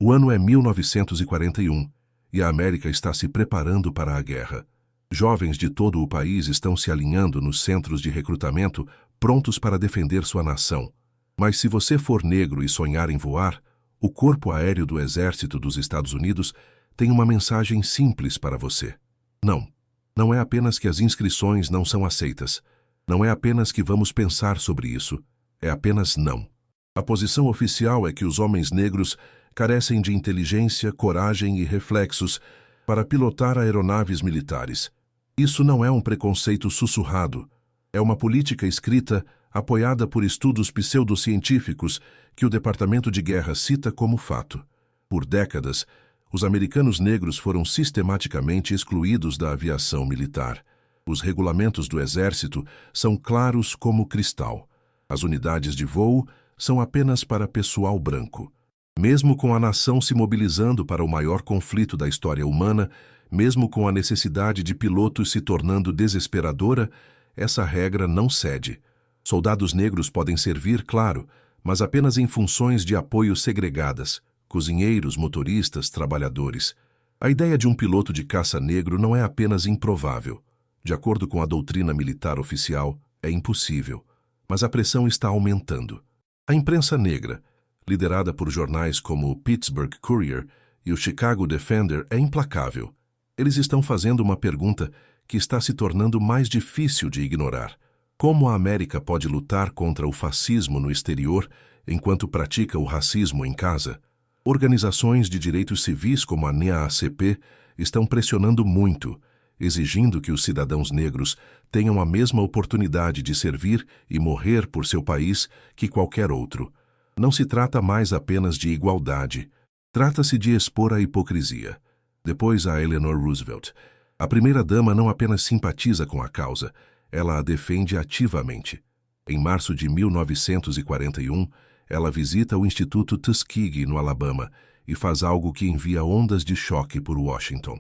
O ano é 1941 e a América está se preparando para a guerra. Jovens de todo o país estão se alinhando nos centros de recrutamento, prontos para defender sua nação. Mas se você for negro e sonhar em voar, o Corpo Aéreo do Exército dos Estados Unidos tem uma mensagem simples para você. Não. Não é apenas que as inscrições não são aceitas. Não é apenas que vamos pensar sobre isso. É apenas não. A posição oficial é que os homens negros carecem de inteligência, coragem e reflexos para pilotar aeronaves militares. Isso não é um preconceito sussurrado. É uma política escrita apoiada por estudos pseudocientíficos que o Departamento de Guerra cita como fato. Por décadas, os americanos negros foram sistematicamente excluídos da aviação militar. Os regulamentos do Exército são claros como cristal. As unidades de voo são apenas para pessoal branco. Mesmo com a nação se mobilizando para o maior conflito da história humana, mesmo com a necessidade de pilotos se tornando desesperadora, essa regra não cede. Soldados negros podem servir, claro, mas apenas em funções de apoio segregadas, cozinheiros, motoristas, trabalhadores. A ideia de um piloto de caça negro não é apenas improvável. De acordo com a doutrina militar oficial, é impossível. Mas a pressão está aumentando. A imprensa negra, liderada por jornais como o Pittsburgh Courier e o Chicago Defender, é implacável. Eles estão fazendo uma pergunta que está se tornando mais difícil de ignorar. Como a América pode lutar contra o fascismo no exterior enquanto pratica o racismo em casa? Organizações de direitos civis como a NAACP estão pressionando muito, exigindo que os cidadãos negros tenham a mesma oportunidade de servir e morrer por seu país que qualquer outro. Não se trata mais apenas de igualdade. Trata-se de expor a hipocrisia. Depois a Eleanor Roosevelt. A primeira-dama não apenas simpatiza com a causa, ela a defende ativamente. Em março de 1941, ela visita o Instituto Tuskegee, no Alabama, e faz algo que envia ondas de choque por Washington.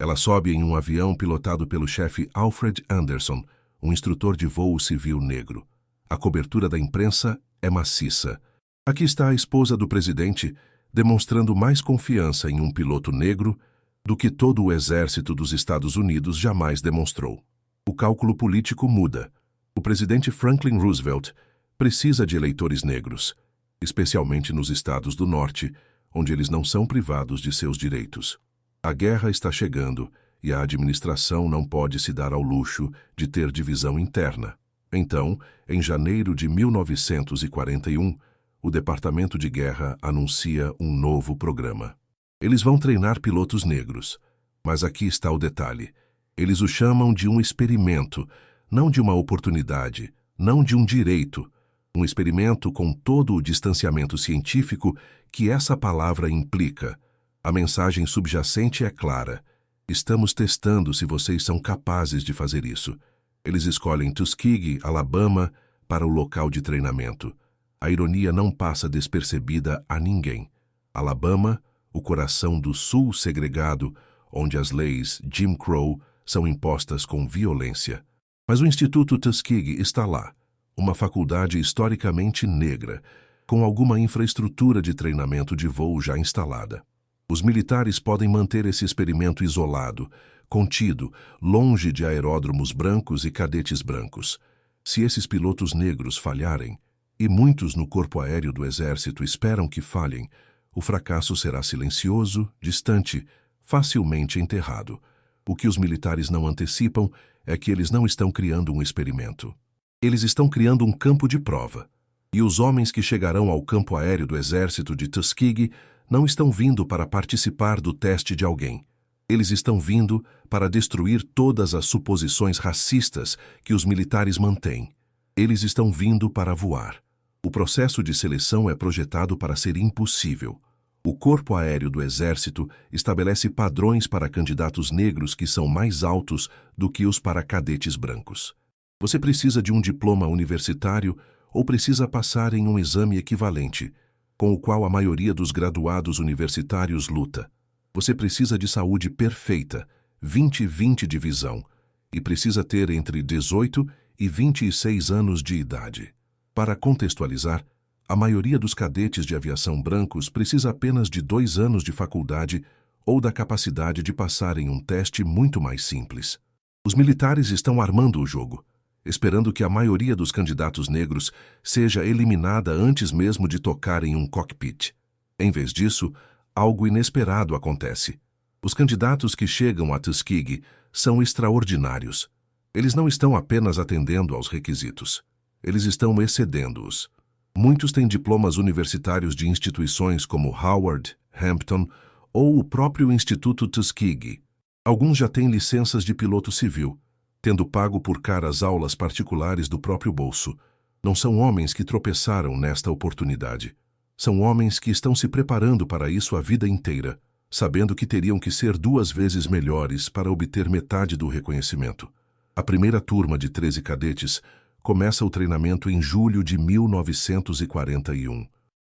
Ela sobe em um avião pilotado pelo chefe Alfred Anderson, um instrutor de voo civil negro. A cobertura da imprensa é maciça. Aqui está a esposa do presidente demonstrando mais confiança em um piloto negro do que todo o exército dos Estados Unidos jamais demonstrou. O cálculo político muda. O presidente Franklin Roosevelt precisa de eleitores negros, especialmente nos estados do norte, onde eles não são privados de seus direitos. A guerra está chegando e a administração não pode se dar ao luxo de ter divisão interna. Então, em janeiro de 1941, o Departamento de Guerra anuncia um novo programa. Eles vão treinar pilotos negros, mas aqui está o detalhe. Eles o chamam de um experimento, não de uma oportunidade, não de um direito. Um experimento com todo o distanciamento científico que essa palavra implica. A mensagem subjacente é clara. Estamos testando se vocês são capazes de fazer isso. Eles escolhem Tuskegee, Alabama, para o local de treinamento. A ironia não passa despercebida a ninguém. Alabama, o coração do sul segregado, onde as leis Jim Crow são impostas com violência. Mas o Instituto Tuskegee está lá, uma faculdade historicamente negra, com alguma infraestrutura de treinamento de voo já instalada. Os militares podem manter esse experimento isolado, contido, longe de aeródromos brancos e cadetes brancos. Se esses pilotos negros falharem, e muitos no Corpo Aéreo do Exército esperam que falhem, o fracasso será silencioso, distante, facilmente enterrado. O que os militares não antecipam é que eles não estão criando um experimento. Eles estão criando um campo de prova. E os homens que chegarão ao campo aéreo do Exército de Tuskegee não estão vindo para participar do teste de alguém. Eles estão vindo para destruir todas as suposições racistas que os militares mantêm. Eles estão vindo para voar. O processo de seleção é projetado para ser impossível. O Corpo Aéreo do Exército estabelece padrões para candidatos negros que são mais altos do que os para cadetes brancos. Você precisa de um diploma universitário ou precisa passar em um exame equivalente, com o qual a maioria dos graduados universitários luta. Você precisa de saúde perfeita, 20/20 de visão, e precisa ter entre 18 e 26 anos de idade. Para contextualizar, a maioria dos cadetes de aviação brancos precisa apenas de 2 anos de faculdade ou da capacidade de passar em um teste muito mais simples. Os militares estão armando o jogo, esperando que a maioria dos candidatos negros seja eliminada antes mesmo de tocar em um cockpit. Em vez disso, algo inesperado acontece. Os candidatos que chegam a Tuskegee são extraordinários. Eles não estão apenas atendendo aos requisitos. Eles estão excedendo-os. Muitos têm diplomas universitários de instituições como Howard, Hampton ou o próprio Instituto Tuskegee. Alguns já têm licenças de piloto civil, tendo pago por caras aulas particulares do próprio bolso. Não são homens que tropeçaram nesta oportunidade. São homens que estão se preparando para isso a vida inteira, sabendo que teriam que ser 2 vezes melhores para obter metade do reconhecimento. A primeira turma de 13 cadetes começa o treinamento em julho de 1941.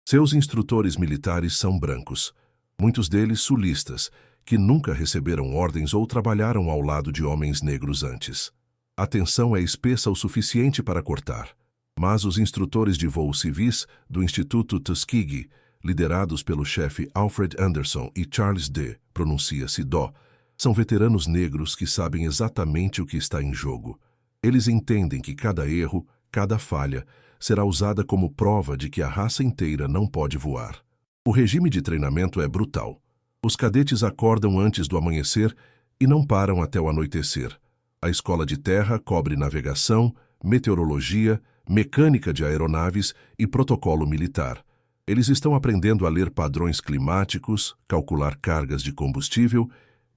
Seus instrutores militares são brancos, muitos deles sulistas, que nunca receberam ordens ou trabalharam ao lado de homens negros antes. A tensão é espessa o suficiente para cortar, mas os instrutores de voo civis do Instituto Tuskegee, liderados pelo chefe Alfred Anderson e Charles D., pronuncia-se Dó, são veteranos negros que sabem exatamente o que está em jogo. Eles entendem que cada erro, cada falha, será usada como prova de que a raça inteira não pode voar. O regime de treinamento é brutal. Os cadetes acordam antes do amanhecer e não param até o anoitecer. A escola de terra cobre navegação, meteorologia, mecânica de aeronaves e protocolo militar. Eles estão aprendendo a ler padrões climáticos, calcular cargas de combustível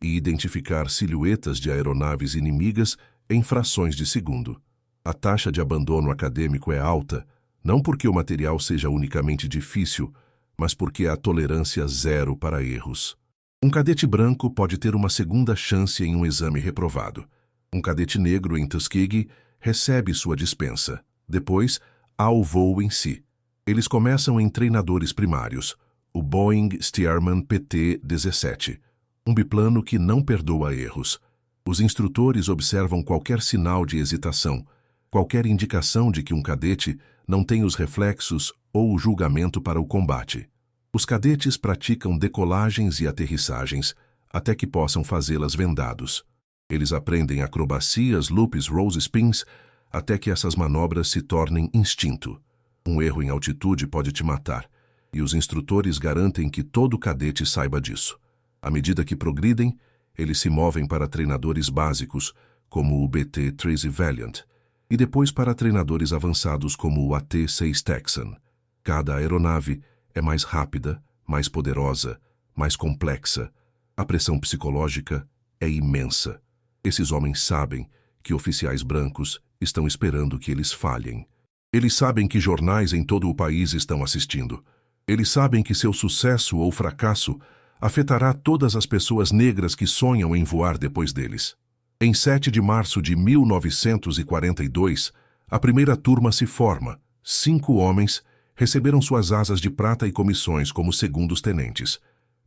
e identificar silhuetas de aeronaves inimigas em frações de segundo. A taxa de abandono acadêmico é alta, não porque o material seja unicamente difícil, mas porque há tolerância zero para erros. Um cadete branco pode ter uma segunda chance em um exame reprovado. Um cadete negro em Tuskegee recebe sua dispensa. Depois, há o voo em si. Eles começam em treinadores primários, o Boeing Stearman PT-17, um biplano que não perdoa erros. Os instrutores observam qualquer sinal de hesitação, qualquer indicação de que um cadete não tem os reflexos ou o julgamento para o combate. Os cadetes praticam decolagens e aterrissagens até que possam fazê-las vendados. Eles aprendem acrobacias, loops, rose spins, até que essas manobras se tornem instinto. Um erro em altitude pode te matar, e os instrutores garantem que todo cadete saiba disso. À medida que progridem, eles se movem para treinadores básicos, como o BT-13 Valiant, e depois para treinadores avançados como o AT-6 Texan. Cada aeronave é mais rápida, mais poderosa, mais complexa. A pressão psicológica é imensa. Esses homens sabem que oficiais brancos estão esperando que eles falhem. Eles sabem que jornais em todo o país estão assistindo. Eles sabem que seu sucesso ou fracasso afetará todas as pessoas negras que sonham em voar depois deles. Em 7 de março de 1942, a primeira turma se forma. 5 homens receberam suas asas de prata e comissões como segundos tenentes.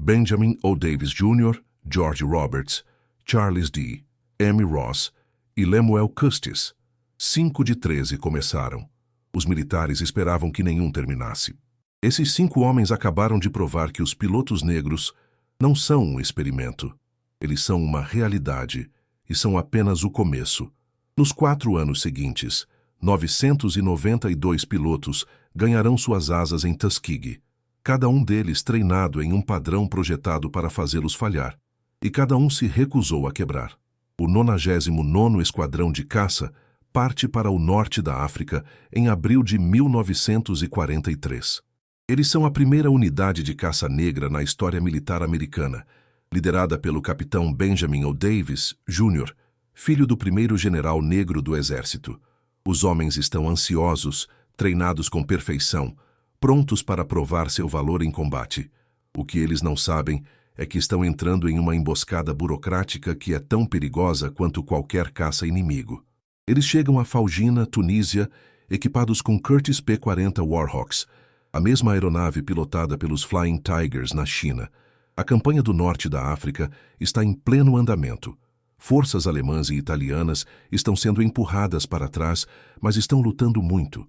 Benjamin O. Davis Jr., George Roberts, Charles D., Amy Ross e Lemuel Custis. 5 de 13 começaram. Os militares esperavam que nenhum terminasse. Esses 5 homens acabaram de provar que os pilotos negros não são um experimento. Eles são uma realidade e são apenas o começo. Nos 4 anos seguintes, 992 pilotos ganharão suas asas em Tuskegee, cada um deles treinado em um padrão projetado para fazê-los falhar, e cada um se recusou a quebrar. O 99º Esquadrão de Caça parte para o norte da África em abril de 1943. Eles são a primeira unidade de caça negra na história militar americana, liderada pelo capitão Benjamin O. Davis Jr., filho do primeiro general negro do Exército. Os homens estão ansiosos, treinados com perfeição, prontos para provar seu valor em combate. O que eles não sabem é que estão entrando em uma emboscada burocrática que é tão perigosa quanto qualquer caça inimigo. Eles chegam a Falgina, Tunísia, equipados com Curtiss P-40 Warhawks, a mesma aeronave pilotada pelos Flying Tigers na China. A campanha do norte da África está em pleno andamento. Forças alemãs e italianas estão sendo empurradas para trás, mas estão lutando muito.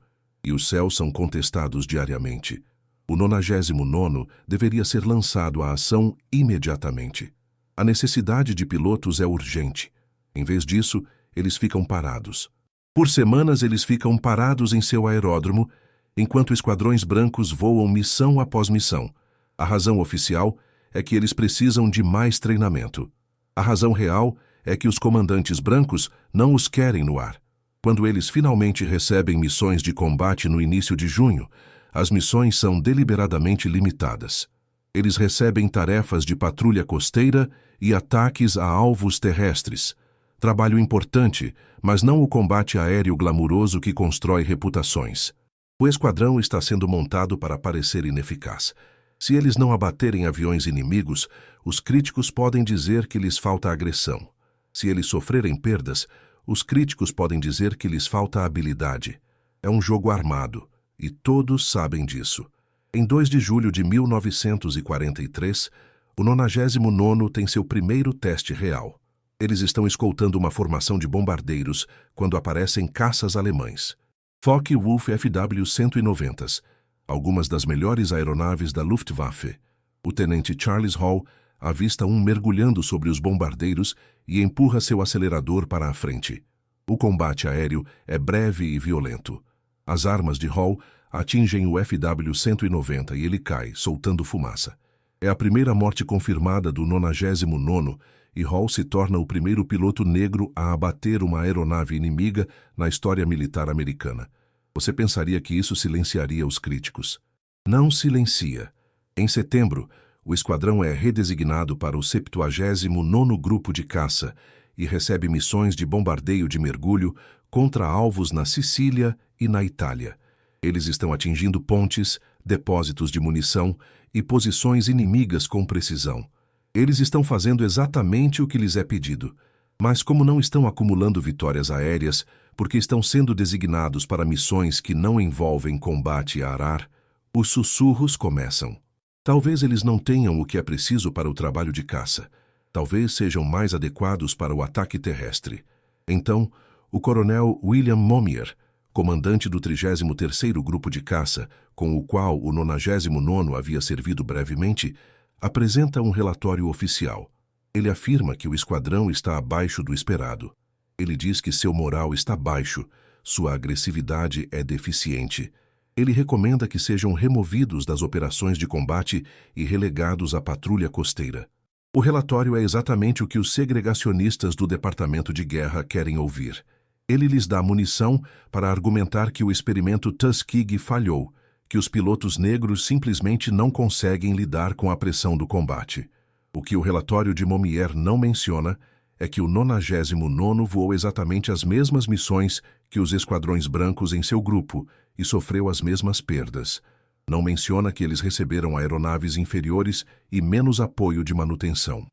e os céus são contestados diariamente. O 99º deveria ser lançado à ação imediatamente. A necessidade de pilotos é urgente. Em vez disso, eles ficam parados. Por semanas eles ficam parados em seu aeródromo, enquanto esquadrões brancos voam missão após missão. A razão oficial é que eles precisam de mais treinamento. A razão real é que os comandantes brancos não os querem no ar. Quando eles finalmente recebem missões de combate no início de junho, as missões são deliberadamente limitadas. Eles recebem tarefas de patrulha costeira e ataques a alvos terrestres. Trabalho importante, mas não o combate aéreo glamuroso que constrói reputações. O esquadrão está sendo montado para parecer ineficaz. Se eles não abaterem aviões inimigos, os críticos podem dizer que lhes falta agressão. Se eles sofrerem perdas, os críticos podem dizer que lhes falta habilidade. É um jogo armado, e todos sabem disso. Em 2 de julho de 1943, o 99º tem seu primeiro teste real. Eles estão escoltando uma formação de bombardeiros quando aparecem caças alemães. Focke-Wulf FW-190, algumas das melhores aeronaves da Luftwaffe. O tenente Charles Hall avista um mergulhando sobre os bombardeiros e empurra seu acelerador para a frente. O combate aéreo é breve e violento. As armas de Hall atingem o FW-190 e ele cai, soltando fumaça. É a primeira morte confirmada do 99º e Hall se torna o primeiro piloto negro a abater uma aeronave inimiga na história militar americana. Você pensaria que isso silenciaria os críticos. Não silencia. Em setembro, o esquadrão é redesignado para o 79º Grupo de Caça e recebe missões de bombardeio de mergulho contra alvos na Sicília e na Itália. Eles estão atingindo pontes, depósitos de munição e posições inimigas com precisão. Eles estão fazendo exatamente o que lhes é pedido, mas como não estão acumulando vitórias aéreas, porque estão sendo designados para missões que não envolvem combate a ar, os sussurros começam. Talvez eles não tenham o que é preciso para o trabalho de caça. Talvez sejam mais adequados para o ataque terrestre. Então, o coronel William Momier, comandante do 33º Grupo de Caça, com o qual o 99º havia servido brevemente, apresenta um relatório oficial. Ele afirma que o esquadrão está abaixo do esperado. Ele diz que seu moral está baixo, sua agressividade é deficiente. Ele recomenda que sejam removidos das operações de combate e relegados à patrulha costeira. O relatório é exatamente o que os segregacionistas do Departamento de Guerra querem ouvir. Ele lhes dá munição para argumentar que o experimento Tuskegee falhou, que os pilotos negros simplesmente não conseguem lidar com a pressão do combate. O que o relatório de Momier não menciona é que o 99º voou exatamente as mesmas missões que os esquadrões brancos em seu grupo e sofreu as mesmas perdas. Não menciona que eles receberam aeronaves inferiores e menos apoio de manutenção.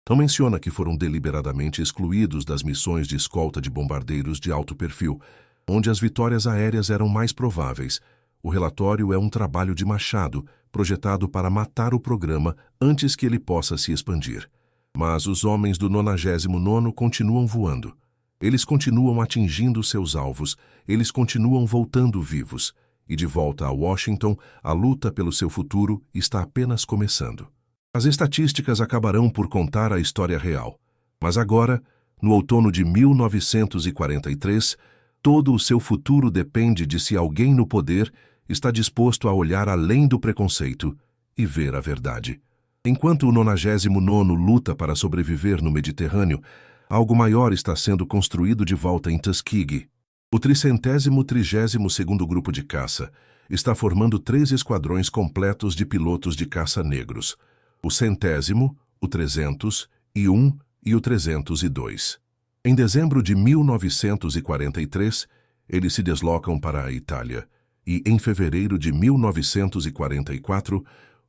Não menciona que foram deliberadamente excluídos das missões de escolta de bombardeiros de alto perfil, onde as vitórias aéreas eram mais prováveis. O relatório é um trabalho de Machado, projetado para matar o programa antes que ele possa se expandir. Mas os homens do 99º continuam voando. Eles continuam atingindo seus alvos, eles continuam voltando vivos. E de volta a Washington, a luta pelo seu futuro está apenas começando. As estatísticas acabarão por contar a história real. Mas agora, no outono de 1943, todo o seu futuro depende de se alguém no poder está disposto a olhar além do preconceito e ver a verdade. Enquanto o 99º luta para sobreviver no Mediterrâneo, algo maior está sendo construído de volta em Tuskegee. O 332º Grupo de Caça está formando 3 esquadrões completos de pilotos de caça negros: o 100º, o 301 e o 302. Em dezembro de 1943, eles se deslocam para a Itália, e em fevereiro de 1944,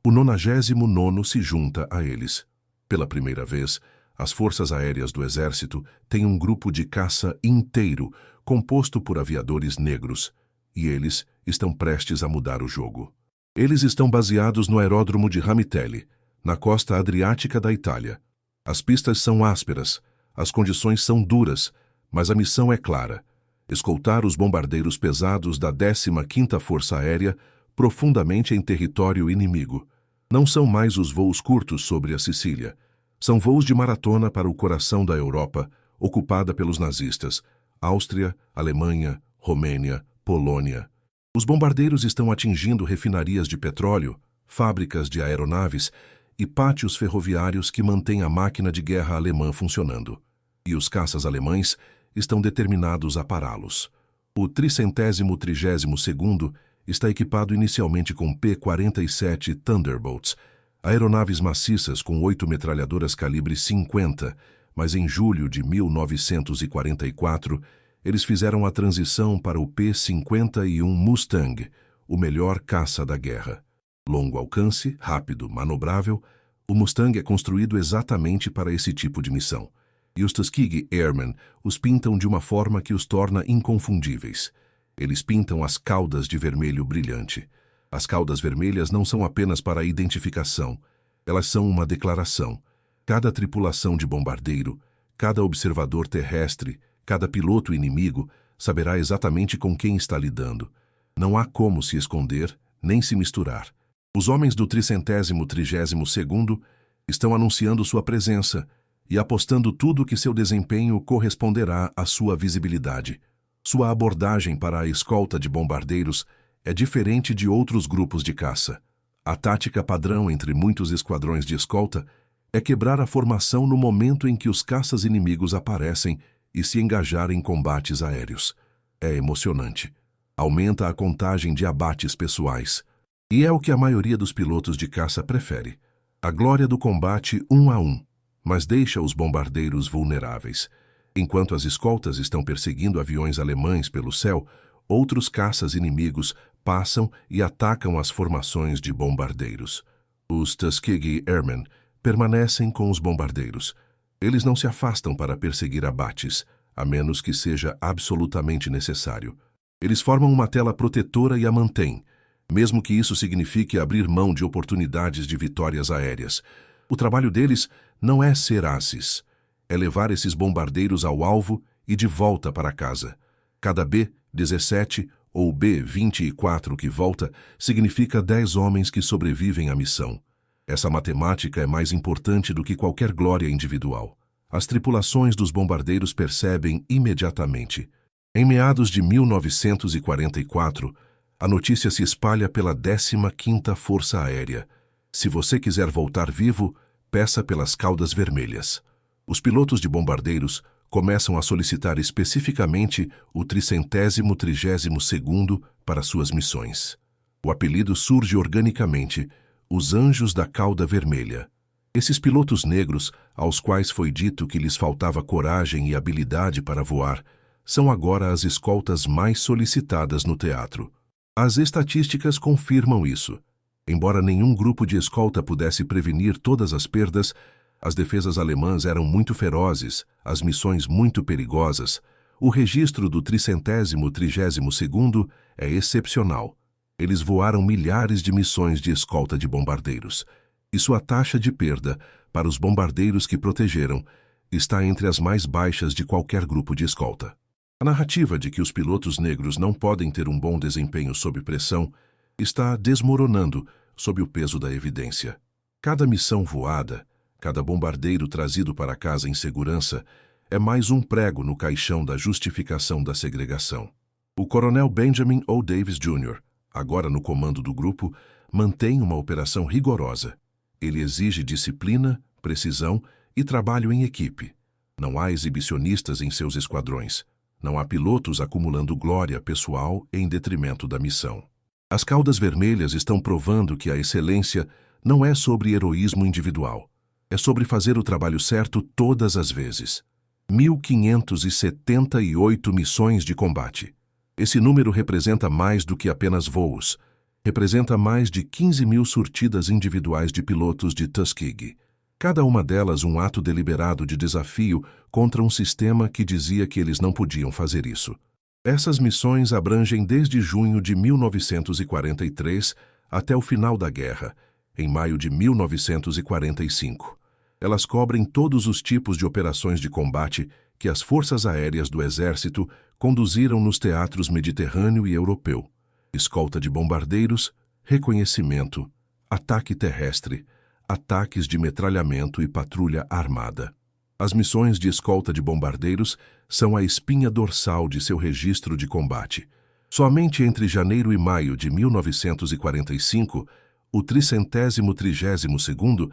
o 99º se junta a eles. Pela primeira vez, as forças aéreas do Exército têm um grupo de caça inteiro, composto por aviadores negros, e eles estão prestes a mudar o jogo. Eles estão baseados no aeródromo de Ramitelli, na costa adriática da Itália. As pistas são ásperas, as condições são duras, mas a missão é clara. escoltar os bombardeiros pesados da 15ª Força Aérea profundamente em território inimigo. Não são mais os voos curtos sobre a Sicília. São voos de maratona para o coração da Europa, ocupada pelos nazistas: Áustria, Alemanha, Romênia, Polônia. Os bombardeiros estão atingindo refinarias de petróleo, fábricas de aeronaves e pátios ferroviários que mantêm a máquina de guerra alemã funcionando. E os caças alemães estão determinados a pará-los. O 332º está equipado inicialmente com P-47 Thunderbolts, aeronaves maciças com 8 metralhadoras calibre 50, mas em julho de 1944, eles fizeram a transição para o P-51 Mustang, o melhor caça da guerra. Longo alcance, rápido, manobrável, o Mustang é construído exatamente para esse tipo de missão. E os Tuskegee Airmen os pintam de uma forma que os torna inconfundíveis. Eles pintam as caudas de vermelho brilhante. As caudas vermelhas não são apenas para a identificação, elas são uma declaração. Cada tripulação de bombardeiro, cada observador terrestre, cada piloto inimigo saberá exatamente com quem está lidando. Não há como se esconder, nem se misturar. Os homens do 332º estão anunciando sua presença e apostando tudo que seu desempenho corresponderá à sua visibilidade. Sua abordagem para a escolta de bombardeiros é diferente de outros grupos de caça. A tática padrão entre muitos esquadrões de escolta é quebrar a formação no momento em que os caças inimigos aparecem e se engajar em combates aéreos. É emocionante. Aumenta a contagem de abates pessoais. E é o que a maioria dos pilotos de caça prefere. A glória do combate 1 a 1, mas deixa os bombardeiros vulneráveis. Enquanto as escoltas estão perseguindo aviões alemães pelo céu, outros caças inimigos passam e atacam as formações de bombardeiros. Os Tuskegee Airmen permanecem com os bombardeiros. Eles não se afastam para perseguir abates, a menos que seja absolutamente necessário. Eles formam uma tela protetora e a mantêm, mesmo que isso signifique abrir mão de oportunidades de vitórias aéreas. O trabalho deles não é ser asses, é levar esses bombardeiros ao alvo e de volta para casa. Cada B-17 ou B-24 que volta significa 10 homens que sobrevivem à missão. Essa matemática é mais importante do que qualquer glória individual. As tripulações dos bombardeiros percebem imediatamente. Em meados de 1944, a notícia se espalha pela 15ª Força Aérea. Se você quiser voltar vivo, peça pelas caudas vermelhas. Os pilotos de bombardeiros começam a solicitar especificamente o 332º para suas missões. O apelido surge organicamente, os Anjos da Cauda Vermelha. Esses pilotos negros, aos quais foi dito que lhes faltava coragem e habilidade para voar, são agora as escoltas mais solicitadas no teatro. As estatísticas confirmam isso. Embora nenhum grupo de escolta pudesse prevenir todas as perdas, as defesas alemãs eram muito ferozes, as missões muito perigosas. O registro do 332º é excepcional. Eles voaram milhares de missões de escolta de bombardeiros. E sua taxa de perda, para os bombardeiros que protegeram, está entre as mais baixas de qualquer grupo de escolta. A narrativa de que os pilotos negros não podem ter um bom desempenho sob pressão está desmoronando sob o peso da evidência. Cada missão voada, cada bombardeiro trazido para casa em segurança, é mais um prego no caixão da justificação da segregação. O coronel Benjamin O. Davis Jr., agora no comando do grupo, mantém uma operação rigorosa. Ele exige disciplina, precisão e trabalho em equipe. Não há exibicionistas em seus esquadrões. Não há pilotos acumulando glória pessoal em detrimento da missão. As caudas vermelhas estão provando que a excelência não é sobre heroísmo individual. É sobre fazer o trabalho certo todas as vezes. 1.578 missões de combate. Esse número representa mais do que apenas voos. Representa mais de 15.000 surtidas individuais de pilotos de Tuskegee. Cada uma delas um ato deliberado de desafio contra um sistema que dizia que eles não podiam fazer isso. Essas missões abrangem desde junho de 1943 até o final da guerra, em maio de 1945. Elas cobrem todos os tipos de operações de combate que as forças aéreas do exército conduziram nos teatros mediterrâneo e europeu: escolta de bombardeiros, reconhecimento, ataque terrestre, ataques de metralhamento e patrulha armada. As missões de escolta de bombardeiros são a espinha dorsal de seu registro de combate. Somente entre janeiro e maio de 1945, o 332º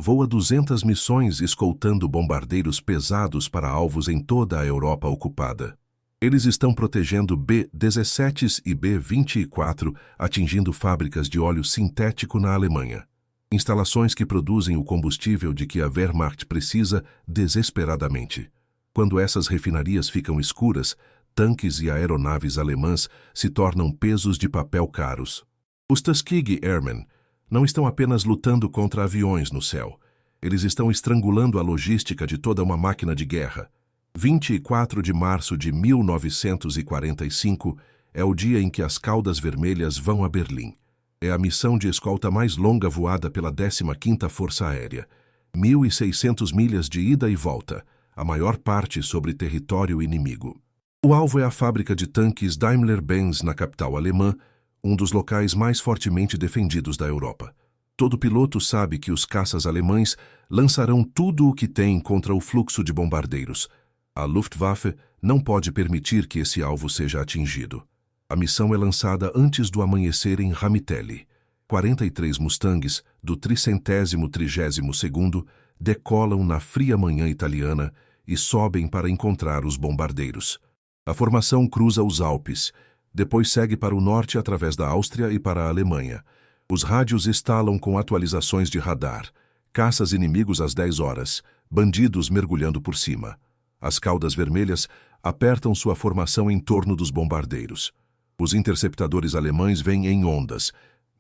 voa 200 missões escoltando bombardeiros pesados para alvos em toda a Europa ocupada. Eles estão protegendo B-17s e B-24, atingindo fábricas de óleo sintético na Alemanha. Instalações que produzem o combustível de que a Wehrmacht precisa desesperadamente. Quando essas refinarias ficam escuras, tanques e aeronaves alemãs se tornam pesos de papel caros. Os Tuskegee Airmen não estão apenas lutando contra aviões no céu. Eles estão estrangulando a logística de toda uma máquina de guerra. 24 de março de 1945 é o dia em que as Caudas Vermelhas vão a Berlim. É a missão de escolta mais longa voada pela 15ª Força Aérea. 1.600 milhas de ida e volta, a maior parte sobre território inimigo. O alvo é a fábrica de tanques Daimler-Benz na capital alemã, um dos locais mais fortemente defendidos da Europa. Todo piloto sabe que os caças alemães lançarão tudo o que têm contra o fluxo de bombardeiros. A Luftwaffe não pode permitir que esse alvo seja atingido. A missão é lançada antes do amanhecer em Ramitelli. 43 Mustangs do 332º decolam na fria manhã italiana e sobem para encontrar os bombardeiros. A formação cruza os Alpes, depois segue para o norte através da Áustria e para a Alemanha. Os rádios estalam com atualizações de radar, caças inimigos às 10 horas, bandidos mergulhando por cima. As Caudas Vermelhas apertam sua formação em torno dos bombardeiros. Os interceptadores alemães vêm em ondas,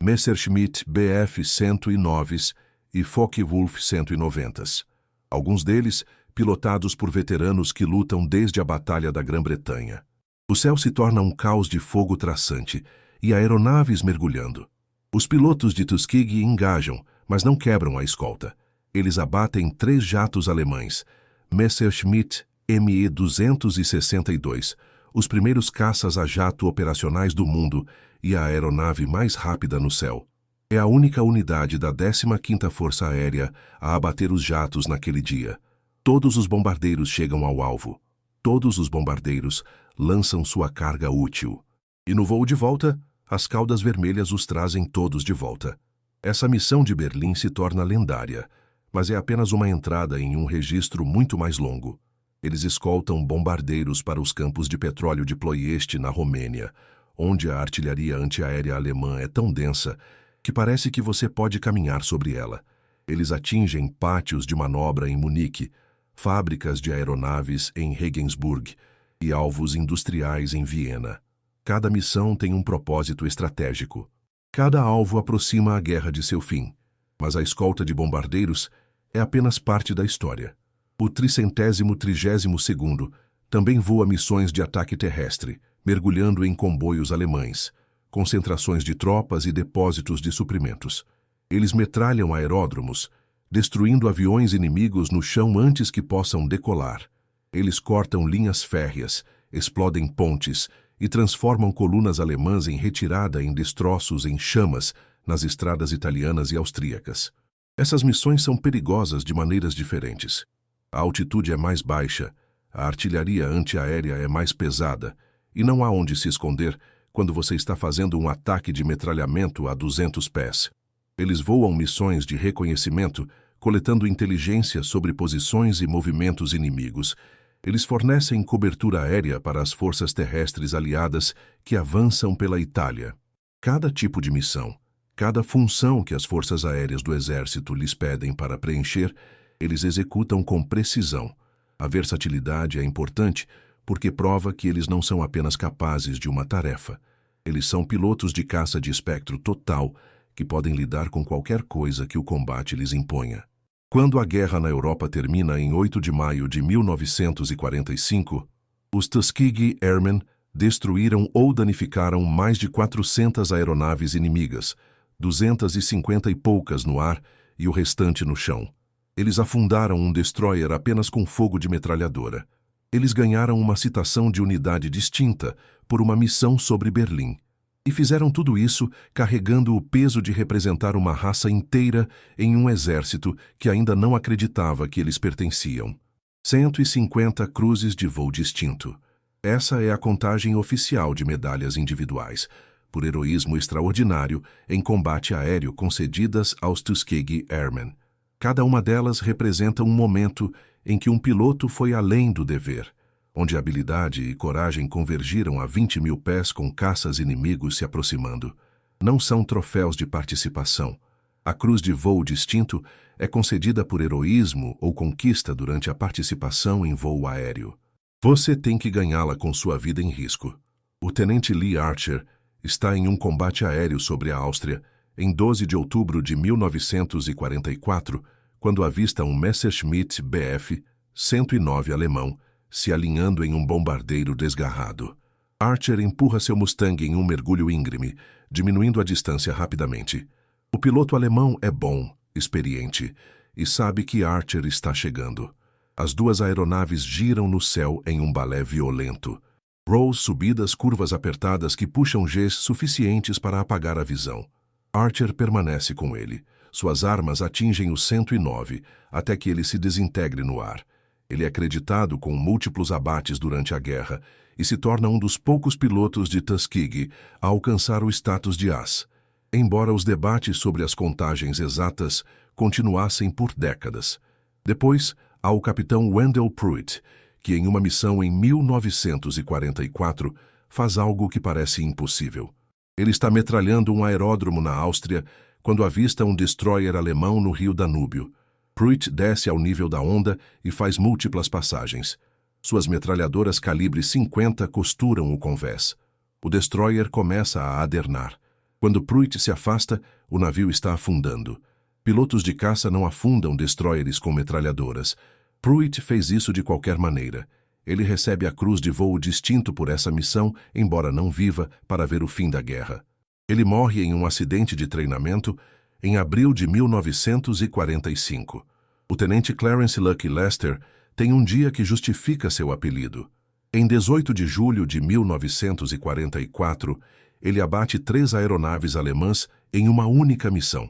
Messerschmitt Bf-109s e Focke-Wulf 190s. Alguns deles pilotados por veteranos que lutam desde a Batalha da Grã-Bretanha. O céu se torna um caos de fogo traçante e aeronaves mergulhando. Os pilotos de Tuskegee engajam, mas não quebram a escolta. Eles abatem 3 jatos alemães, Messerschmitt Me-262, os primeiros caças a jato operacionais do mundo e a aeronave mais rápida no céu. É a única unidade da 15ª Força Aérea a abater os jatos naquele dia. Todos os bombardeiros chegam ao alvo. Todos os bombardeiros lançam sua carga útil. E no voo de volta, as Caudas Vermelhas os trazem todos de volta. Essa missão de Berlim se torna lendária, mas é apenas uma entrada em um registro muito mais longo. Eles escoltam bombardeiros para os campos de petróleo de Ploiesti, na Romênia, onde a artilharia antiaérea alemã é tão densa que parece que você pode caminhar sobre ela. Eles atingem pátios de manobra em Munique, fábricas de aeronaves em Regensburg e alvos industriais em Viena. Cada missão tem um propósito estratégico. Cada alvo aproxima a guerra de seu fim, mas a escolta de bombardeiros é apenas parte da história. O 332º também voa missões de ataque terrestre, mergulhando em comboios alemães, concentrações de tropas e depósitos de suprimentos. Eles metralham aeródromos, destruindo aviões inimigos no chão antes que possam decolar. Eles cortam linhas férreas, explodem pontes e transformam colunas alemãs em retirada em destroços em chamas nas estradas italianas e austríacas. Essas missões são perigosas de maneiras diferentes. A altitude é mais baixa, a artilharia antiaérea é mais pesada e não há onde se esconder quando você está fazendo um ataque de metralhamento a 200 pés. Eles voam missões de reconhecimento, coletando inteligência sobre posições e movimentos inimigos. Eles fornecem cobertura aérea para as forças terrestres aliadas que avançam pela Itália. Cada tipo de missão, cada função que as forças aéreas do exército lhes pedem para preencher, eles executam com precisão. A versatilidade é importante porque prova que eles não são apenas capazes de uma tarefa. Eles são pilotos de caça de espectro total que podem lidar com qualquer coisa que o combate lhes imponha. Quando a guerra na Europa termina em 8 de maio de 1945, os Tuskegee Airmen destruíram ou danificaram mais de 400 aeronaves inimigas, 250 e poucas no ar e o restante no chão. Eles afundaram um destroyer apenas com fogo de metralhadora. Eles ganharam uma citação de unidade distinta por uma missão sobre Berlim. E fizeram tudo isso carregando o peso de representar uma raça inteira em um exército que ainda não acreditava que eles pertenciam. 150 cruzes de voo distinto. Essa é a contagem oficial de medalhas individuais, por heroísmo extraordinário em combate aéreo concedidas aos Tuskegee Airmen. Cada uma delas representa um momento em que um piloto foi além do dever, onde habilidade e coragem convergiram a 20.000 pés com caças inimigos se aproximando. Não são troféus de participação. A cruz de voo distinto é concedida por heroísmo ou conquista durante a participação em voo aéreo. Você tem que ganhá-la com sua vida em risco. O tenente Lee Archer está em um combate aéreo sobre a Áustria em 12 de outubro de 1944, quando avista um Messerschmitt Bf 109 alemão se alinhando em um bombardeiro desgarrado. Archer empurra seu Mustang em um mergulho íngreme, diminuindo a distância rapidamente. O piloto alemão é bom, experiente, e sabe que Archer está chegando. As duas aeronaves giram no céu em um balé violento. Rolls, subidas, curvas apertadas que puxam Gs suficientes para apagar a visão. Archer permanece com ele. Suas armas atingem o 109, até que ele se desintegre no ar. Ele é acreditado com múltiplos abates durante a guerra e se torna um dos poucos pilotos de Tuskegee a alcançar o status de as. Embora os debates sobre as contagens exatas continuassem por décadas. Depois, há o capitão Wendell Pruitt, que em uma missão em 1944 faz algo que parece impossível. Ele está metralhando um aeródromo na Áustria quando avista um destroyer alemão no rio Danúbio. Pruitt desce ao nível da onda e faz múltiplas passagens. Suas metralhadoras calibre 50 costuram o convés. O destroyer começa a adernar. Quando Pruitt se afasta, o navio está afundando. Pilotos de caça não afundam destroyers com metralhadoras. Pruitt fez isso de qualquer maneira. Ele recebe a cruz de voo distinto por essa missão, embora não viva, para ver o fim da guerra. Ele morre em um acidente de treinamento em abril de 1945. O tenente Clarence Lucky Lester tem um dia que justifica seu apelido. Em 18 de julho de 1944, ele abate 3 aeronaves alemãs em uma única missão.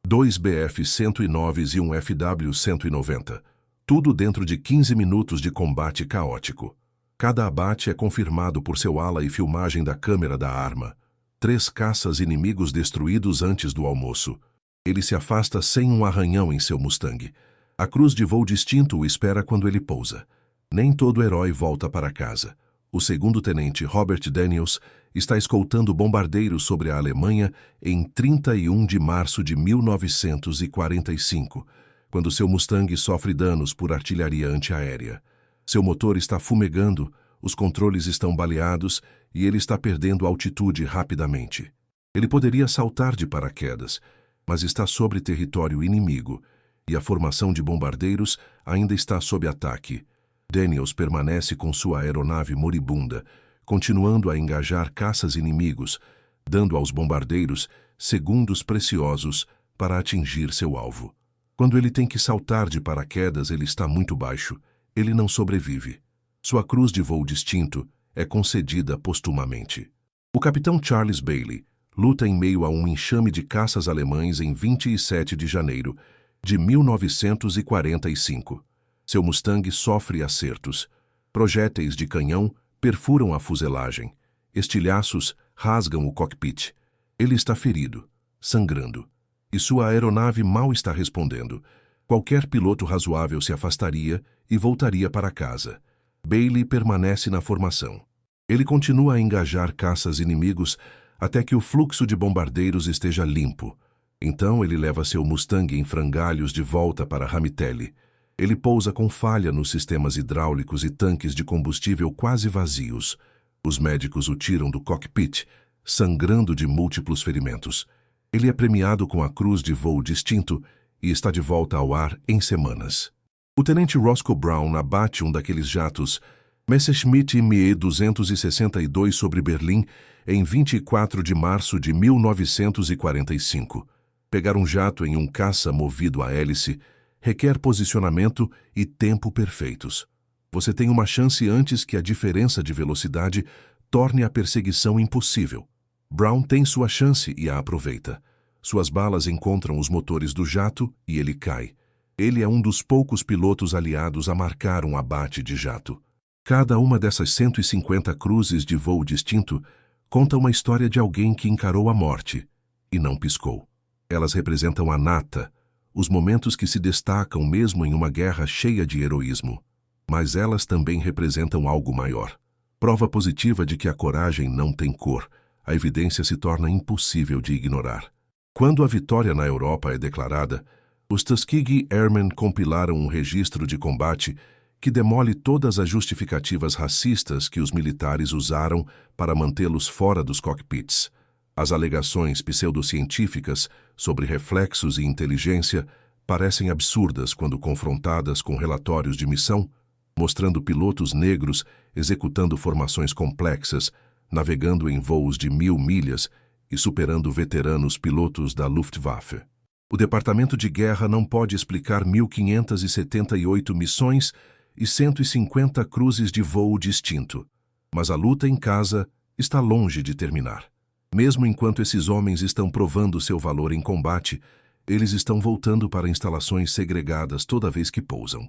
2 Bf-109s e um FW-190. Tudo dentro de 15 minutos de combate caótico. Cada abate é confirmado por seu ala e filmagem da câmera da arma. 3 caças inimigos destruídos antes do almoço. Ele se afasta sem um arranhão em seu Mustang. A cruz de voo distinto o espera quando ele pousa. Nem todo herói volta para casa. O segundo tenente Robert Daniels está escoltando bombardeiros sobre a Alemanha em 31 de março de 1945, quando seu Mustang sofre danos por artilharia antiaérea. Seu motor está fumegando, os controles estão baleados e ele está perdendo altitude rapidamente. Ele poderia saltar de paraquedas, mas está sobre território inimigo e a formação de bombardeiros ainda está sob ataque. Daniels permanece com sua aeronave moribunda, continuando a engajar caças inimigos, dando aos bombardeiros segundos preciosos para atingir seu alvo. Quando ele tem que saltar de paraquedas, ele está muito baixo. Ele não sobrevive. Sua cruz de voo distinto é concedida postumamente. O capitão Charles Bailey luta em meio a um enxame de caças alemães em 27 de janeiro de 1945. Seu Mustang sofre acertos. Projéteis de canhão perfuram a fuselagem. Estilhaços rasgam o cockpit. Ele está ferido, sangrando. E sua aeronave mal está respondendo. Qualquer piloto razoável se afastaria e voltaria para casa. Bailey permanece na formação. Ele continua a engajar caças inimigos até que o fluxo de bombardeiros esteja limpo. Então ele leva seu Mustang em frangalhos de volta para Ramitelli. Ele pousa com falha nos sistemas hidráulicos e tanques de combustível quase vazios. Os médicos o tiram do cockpit, sangrando de múltiplos ferimentos. Ele é premiado com a cruz de voo distinto e está de volta ao ar em semanas. O tenente Roscoe Brown abate um daqueles jatos Messerschmitt Me-262 sobre Berlim em 24 de março de 1945. Pegar um jato em um caça movido a hélice requer posicionamento e tempo perfeitos. Você tem uma chance antes que a diferença de velocidade torne a perseguição impossível. Brown tem sua chance e a aproveita. Suas balas encontram os motores do jato e ele cai. Ele é um dos poucos pilotos aliados a marcar um abate de jato. Cada uma dessas 150 cruzes de voo distinto conta uma história de alguém que encarou a morte e não piscou. Elas representam a nata, os momentos que se destacam mesmo em uma guerra cheia de heroísmo. Mas elas também representam algo maior. Prova positiva de que a coragem não tem cor. A evidência se torna impossível de ignorar. Quando a vitória na Europa é declarada, os Tuskegee Airmen compilaram um registro de combate que demole todas as justificativas racistas que os militares usaram para mantê-los fora dos cockpits. As alegações pseudocientíficas sobre reflexos e inteligência parecem absurdas quando confrontadas com relatórios de missão, mostrando pilotos negros executando formações complexas, navegando em voos de 1000 milhas e superando veteranos pilotos da Luftwaffe. O Departamento de Guerra não pode explicar 1.578 missões e 150 cruzes de voo distinto, mas a luta em casa está longe de terminar. Mesmo enquanto esses homens estão provando seu valor em combate, eles estão voltando para instalações segregadas toda vez que pousam.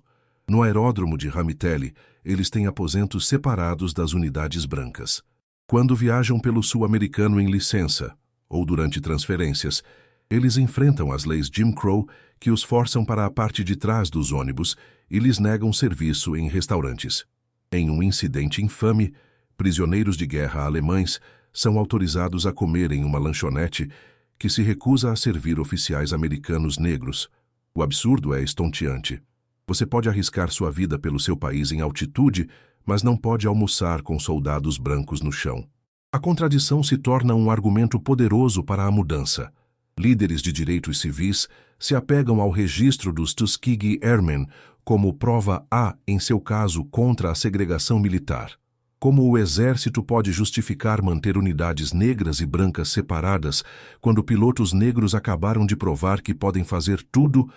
No aeródromo de Ramitelli, eles têm aposentos separados das unidades brancas. Quando viajam pelo sul-americano em licença, ou durante transferências, eles enfrentam as leis Jim Crow que os forçam para a parte de trás dos ônibus e lhes negam serviço em restaurantes. Em um incidente infame, prisioneiros de guerra alemães são autorizados a comer em uma lanchonete que se recusa a servir oficiais americanos negros. O absurdo é estonteante. Você pode arriscar sua vida pelo seu país em altitude, mas não pode almoçar com soldados brancos no chão. A contradição se torna um argumento poderoso para a mudança. Líderes de direitos civis se apegam ao registro dos Tuskegee Airmen como prova em seu caso, contra a segregação militar. Como o exército pode justificar manter unidades negras e brancas separadas quando pilotos negros acabaram de provar que podem fazer tudo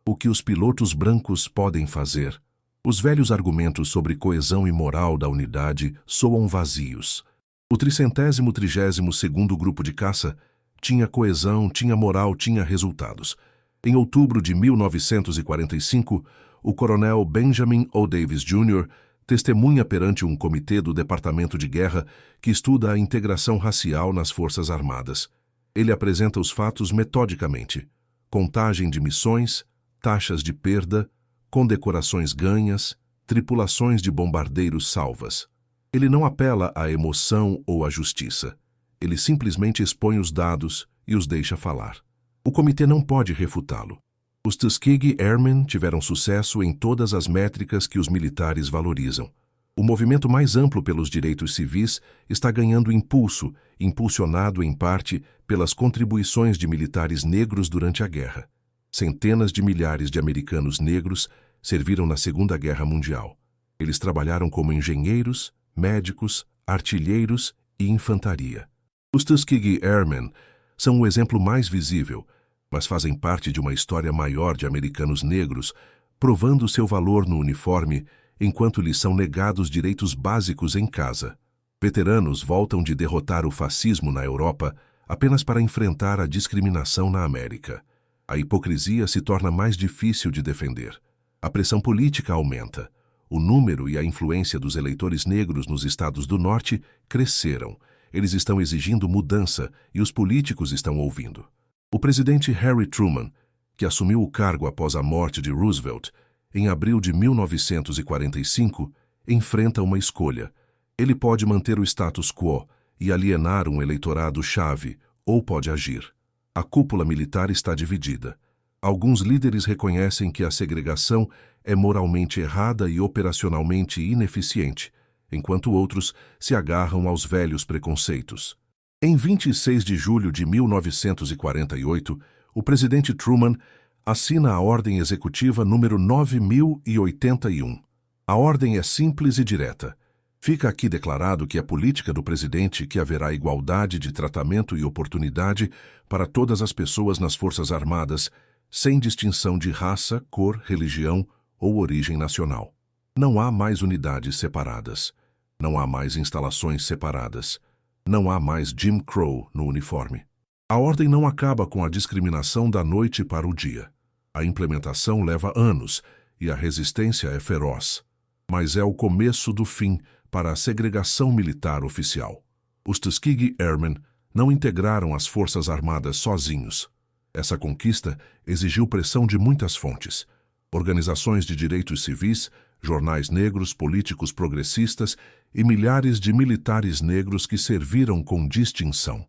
o que os pilotos brancos podem fazer? Os velhos argumentos sobre coesão e moral da unidade soam vazios. O 332º Grupo de Caça tinha coesão, tinha moral, tinha resultados. Em outubro de 1945, o coronel Benjamin O. Davis Jr. testemunha perante um comitê do Departamento de Guerra que estuda a integração racial nas Forças Armadas. Ele apresenta os fatos metodicamente. Contagem de missões, taxas de perda, condecorações ganhas, tripulações de bombardeiros salvas. Ele não apela à emoção ou à justiça. Ele simplesmente expõe os dados e os deixa falar. O comitê não pode refutá-lo. Os Tuskegee Airmen tiveram sucesso em todas as métricas que os militares valorizam. O movimento mais amplo pelos direitos civis está ganhando impulso, impulsionado em parte pelas contribuições de militares negros durante a guerra. Centenas de milhares de americanos negros serviram na Segunda Guerra Mundial. Eles trabalharam como engenheiros, médicos, artilheiros e infantaria. Os Tuskegee Airmen são o exemplo mais visível, mas fazem parte de uma história maior de americanos negros, provando seu valor no uniforme enquanto lhes são negados direitos básicos em casa. Veteranos voltam de derrotar o fascismo na Europa apenas para enfrentar a discriminação na América. A hipocrisia se torna mais difícil de defender. A pressão política aumenta. O número e a influência dos eleitores negros nos estados do norte cresceram. Eles estão exigindo mudança e os políticos estão ouvindo. O presidente Harry Truman, que assumiu o cargo após a morte de Roosevelt, em abril de 1945, enfrenta uma escolha. Ele pode manter o status quo e alienar um eleitorado-chave, ou pode agir. A cúpula militar está dividida. Alguns líderes reconhecem que a segregação é moralmente errada e operacionalmente ineficiente, enquanto outros se agarram aos velhos preconceitos. Em 26 de julho de 1948, o presidente Truman assina a Ordem Executiva número 9081. A ordem é simples e direta. Fica aqui declarado que é política do presidente que haverá igualdade de tratamento e oportunidade para todas as pessoas nas Forças Armadas, sem distinção de raça, cor, religião ou origem nacional. Não há mais unidades separadas. Não há mais instalações separadas. Não há mais Jim Crow no uniforme. A ordem não acaba com a discriminação da noite para o dia. A implementação leva anos e a resistência é feroz. Mas é o começo do fim para a segregação militar oficial. Os Tuskegee Airmen não integraram as Forças Armadas sozinhos. Essa conquista exigiu pressão de muitas fontes. Organizações de direitos civis, jornais negros, políticos progressistas e milhares de militares negros que serviram com distinção.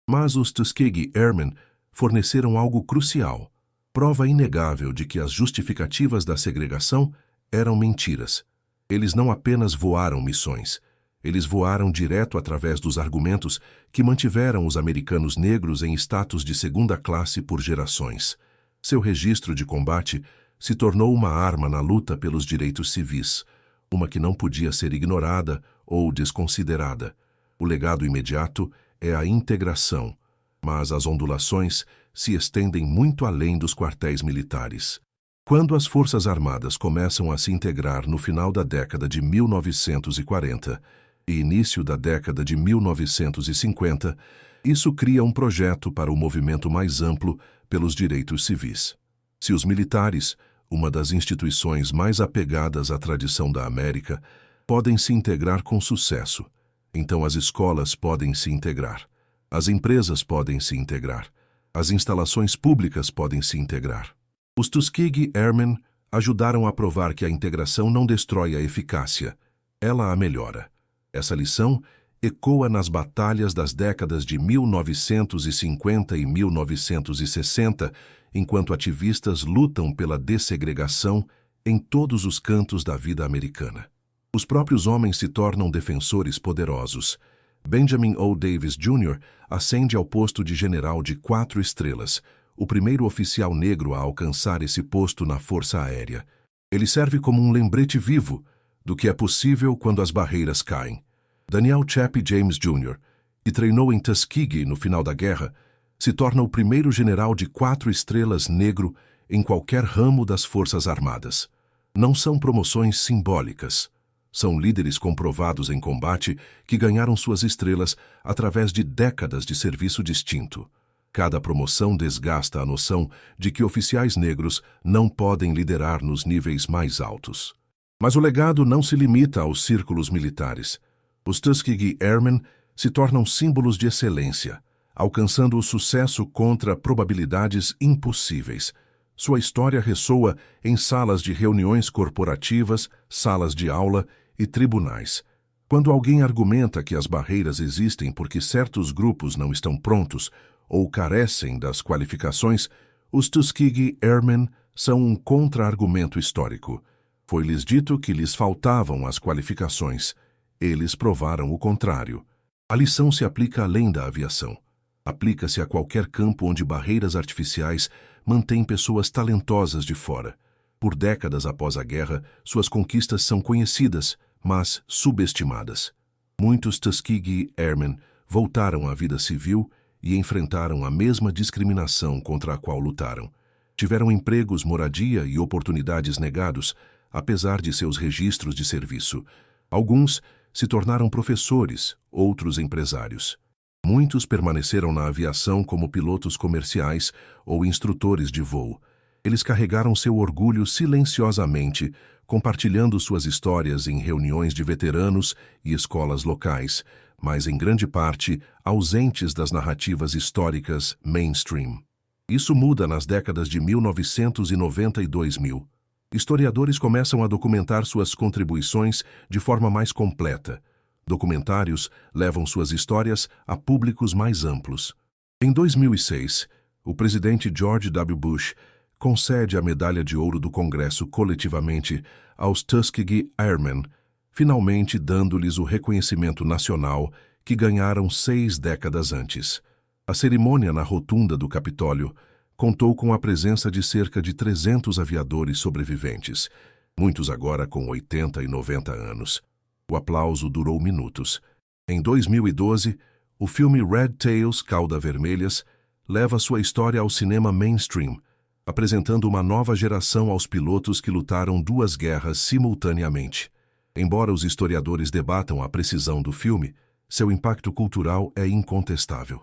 Mas os Tuskegee Airmen forneceram algo crucial, prova inegável de que as justificativas da segregação eram mentiras. Eles não apenas voaram missões, eles voaram direto através dos argumentos que mantiveram os americanos negros em status de segunda classe por gerações. Seu registro de combate se tornou uma arma na luta pelos direitos civis, uma que não podia ser ignorada ou desconsiderada. O legado imediato é a integração, mas as ondulações se estendem muito além dos quartéis militares. Quando as Forças Armadas começam a se integrar no final da década de 1940 e início da década de 1950, isso cria um projeto para o movimento mais amplo pelos direitos civis. Se os militares, uma das instituições mais apegadas à tradição da América, podem se integrar com sucesso, então as escolas podem se integrar, as empresas podem se integrar, as instalações públicas podem se integrar. Os Tuskegee Airmen ajudaram a provar que a integração não destrói a eficácia, ela a melhora. Essa lição ecoa nas batalhas das décadas de 1950 e 1960, enquanto ativistas lutam pela dessegregação em todos os cantos da vida americana. Os próprios homens se tornam defensores poderosos. Benjamin O. Davis Jr. ascende ao posto de general de 4 estrelas, o primeiro oficial negro a alcançar esse posto na Força Aérea. Ele serve como um lembrete vivo do que é possível quando as barreiras caem. Daniel Chappie James Jr., que treinou em Tuskegee no final da guerra, se torna o primeiro general de 4 estrelas negro em qualquer ramo das Forças Armadas. Não são promoções simbólicas. São líderes comprovados em combate que ganharam suas estrelas através de décadas de serviço distinto. Cada promoção desgasta a noção de que oficiais negros não podem liderar nos níveis mais altos. Mas o legado não se limita aos círculos militares. Os Tuskegee Airmen se tornam símbolos de excelência, alcançando o sucesso contra probabilidades impossíveis. Sua história ressoa em salas de reuniões corporativas, salas de aula e tribunais. Quando alguém argumenta que as barreiras existem porque certos grupos não estão prontos ou carecem das qualificações, os Tuskegee Airmen são um contra-argumento histórico. Foi-lhes dito que lhes faltavam as qualificações. Eles provaram o contrário. A lição se aplica além da aviação. Aplica-se a qualquer campo onde barreiras artificiais mantêm pessoas talentosas de fora. Por décadas após a guerra, suas conquistas são conhecidas, mas subestimadas. Muitos Tuskegee Airmen voltaram à vida civil e enfrentaram a mesma discriminação contra a qual lutaram. Tiveram empregos, moradia e oportunidades negados, apesar de seus registros de serviço. Alguns se tornaram professores, outros empresários. Muitos permaneceram na aviação como pilotos comerciais ou instrutores de voo. Eles carregaram seu orgulho silenciosamente, compartilhando suas histórias em reuniões de veteranos e escolas locais, mas em grande parte ausentes das narrativas históricas mainstream. Isso muda nas décadas de 1990 e 2000. Historiadores começam a documentar suas contribuições de forma mais completa. Documentários levam suas histórias a públicos mais amplos. Em 2006, o presidente George W. Bush concede a Medalha de Ouro do Congresso coletivamente aos Tuskegee Airmen, finalmente dando-lhes o reconhecimento nacional que ganharam 6 décadas antes. A cerimônia na rotunda do Capitólio contou com a presença de cerca de 300 aviadores sobreviventes, muitos agora com 80 e 90 anos. O aplauso durou minutos. Em 2012, o filme Red Tails, Cauda Vermelhas, leva sua história ao cinema mainstream, apresentando uma nova geração aos pilotos que lutaram duas guerras simultaneamente. Embora os historiadores debatam a precisão do filme, seu impacto cultural é incontestável.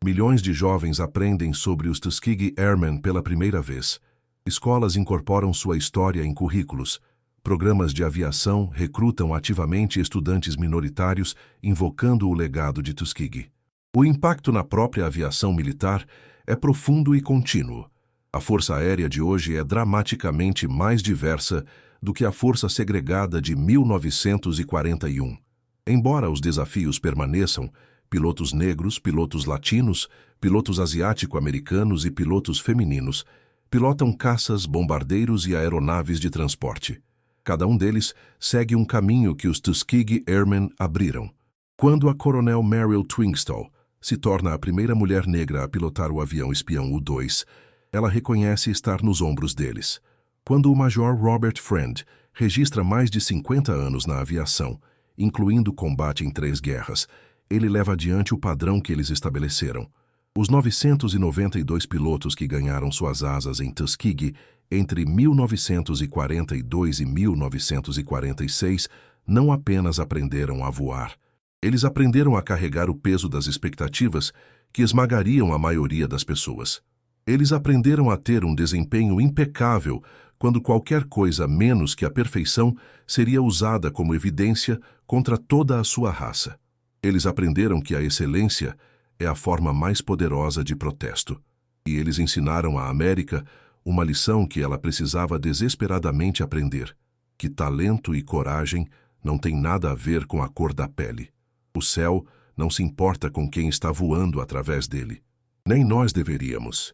Milhões de jovens aprendem sobre os Tuskegee Airmen pela primeira vez. Escolas incorporam sua história em currículos. Programas de aviação recrutam ativamente estudantes minoritários, invocando o legado de Tuskegee. O impacto na própria aviação militar é profundo e contínuo. A Força Aérea de hoje é dramaticamente mais diversa do que a força segregada de 1941. Embora os desafios permaneçam, pilotos negros, pilotos latinos, pilotos asiático-americanos e pilotos femininos pilotam caças, bombardeiros e aeronaves de transporte. Cada um deles segue um caminho que os Tuskegee Airmen abriram. Quando a coronel Meryl Twingstall se torna a primeira mulher negra a pilotar o avião espião U-2, ela reconhece estar nos ombros deles. Quando o major Robert Friend registra mais de 50 anos na aviação, incluindo combate em 3 guerras, ele leva adiante o padrão que eles estabeleceram. Os 992 pilotos que ganharam suas asas em Tuskegee entre 1942 e 1946 não apenas aprenderam a voar. Eles aprenderam a carregar o peso das expectativas que esmagariam a maioria das pessoas. Eles aprenderam a ter um desempenho impecável quando qualquer coisa menos que a perfeição seria usada como evidência contra toda a sua raça. Eles aprenderam que a excelência é a forma mais poderosa de protesto. E eles ensinaram à América uma lição que ela precisava desesperadamente aprender, que talento e coragem não têm nada a ver com a cor da pele. O céu não se importa com quem está voando através dele. Nem nós deveríamos.